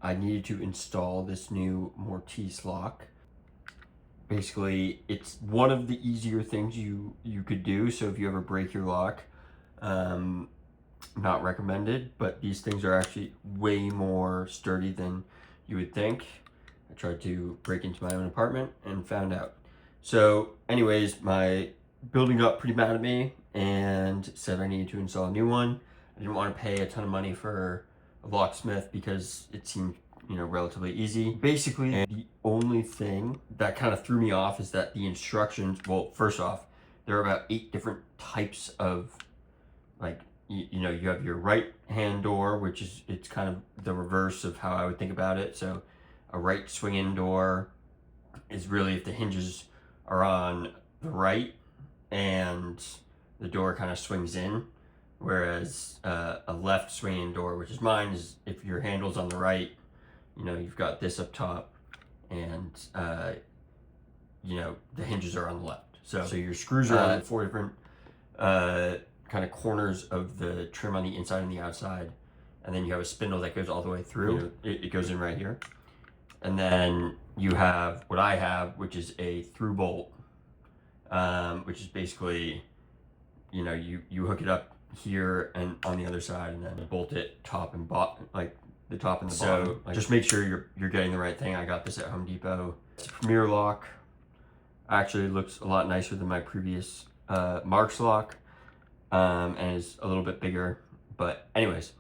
I needed to install this new Mortise lock. Basically, it's one of the easier things you could do. So if you ever break your lock, not recommended, but these things are actually way more sturdy than you would think. I tried to break into my own apartment and found out. So anyways, my building got pretty mad at me and said I needed to install a new one. I didn't want to pay a ton of money for a locksmith because it seemed, relatively easy. Basically, the only thing that kind of threw me off is that the instructions, well, first off, there are about 8 different types of, like, you have your right hand door, which is, it's kind of the reverse of how I would think about it. So a right swing in door is really if the hinges are on the right and the door kind of swings in, whereas a left swing in door, which is mine, is if your handle's on the right, you've got this up top, and the hinges are on the left. So your screws are on the 4 different kind of corners of the trim on the inside and the outside, and then you have a spindle that goes all the way through. It goes in right here, and then you have what I have, which is a through bolt, which is basically, you hook it up here and on the other side, and then bolt it top and bottom, like the top and the bottom. So just make sure you're getting the right thing. I got this at Home Depot. It's a Premier lock. Actually, it looks a lot nicer than my previous Marks lock, and is a little bit bigger. But anyways,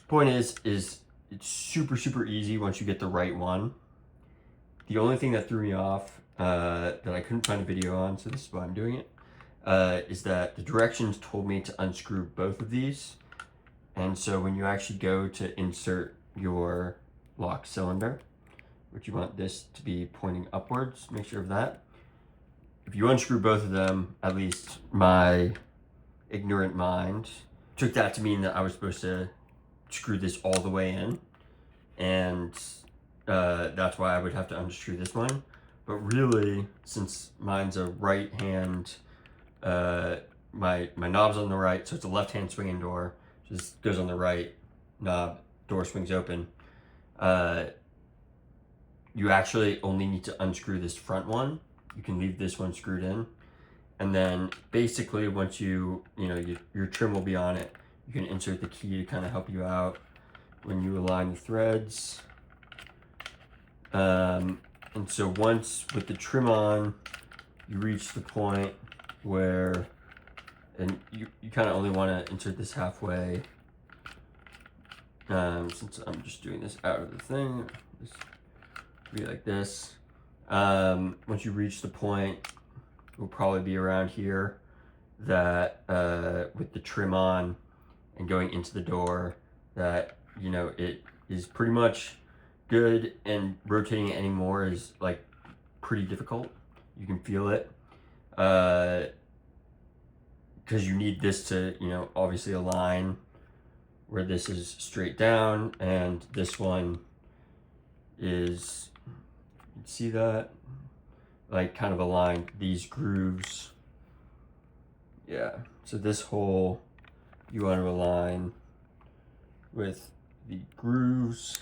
point is it's super easy once you get the right one. The only thing that threw me off that I couldn't find a video on, so this is why I'm doing it, is that the directions told me to unscrew both of these. And so when you actually go to insert your lock cylinder, which you want this to be pointing upwards, make sure of that. If you unscrew both of them, at least my ignorant mind took that to mean that I was supposed to screw this all the way in. And that's why I would have to unscrew this one. But really, since mine's a right hand, my knob's on the right, so it's a left hand swinging door. Just goes on the right knob, door swings open. You actually only need to unscrew this front one. You can leave this one screwed in, and then basically once your trim will be on it, you can insert the key to kind of help you out when you align the threads. And so once with the trim on, you reach the point where, and you kind of only want to insert this halfway. Since I'm just doing this out of the thing, this be like this. Once you reach the point, it will probably be around here, that with the trim on and going into the door, that it is pretty much good, and rotating it anymore is like pretty difficult. You can feel it. Because you need this to, obviously align where this is straight down, and this one is, you can see that, like kind of aligned, these grooves. Yeah, so this hole, you want to align with the grooves,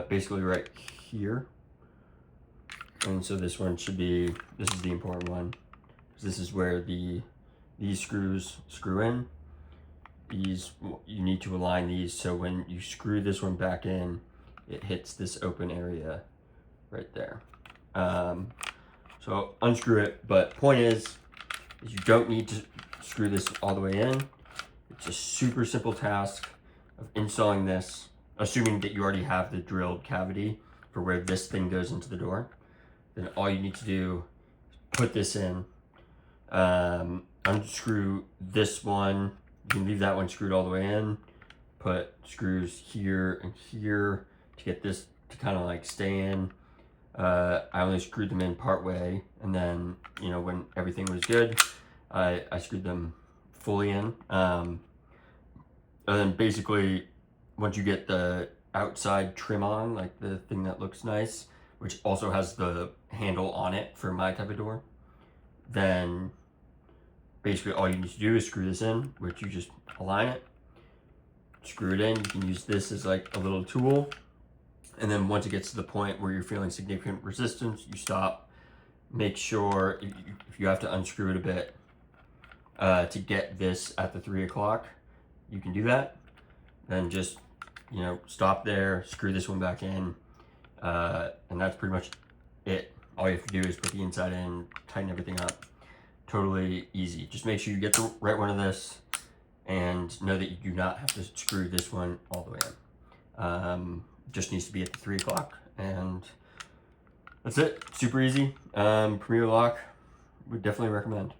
basically right here. And so this one should be, this is the important one, because this is where these screws screw in. These, you need to align these so when you screw this one back in, it hits this open area right there. So unscrew it, but point is you don't need to screw this all the way in. It's a super simple task of installing this, assuming that you already have the drilled cavity for where this thing goes into the door. Then all you need to do is put this in, unscrew this one. You can leave that one screwed all the way in, put screws here and here to get this to kind of like stay in. I only screwed them in part way, and then when everything was good, I screwed them fully in. And then basically once you get the outside trim on, like the thing that looks nice, which also has the handle on it for my type of door, then basically all you need to do is screw this in, which you just align it, screw it in. You can use this as like a little tool, And then once it gets to the point where you're feeling significant resistance, you stop. Make sure if you have to unscrew it a bit to get this at the 3 o'clock, you can do that. Then just, stop there, screw this one back in, and that's pretty much it. All you have to do is put the inside in, tighten everything up. Totally easy. Just make sure you get the right one of this, and know that you do not have to screw this one all the way in. Just needs to be at the 3 o'clock, and that's it. Super easy. Premier lock, would definitely recommend.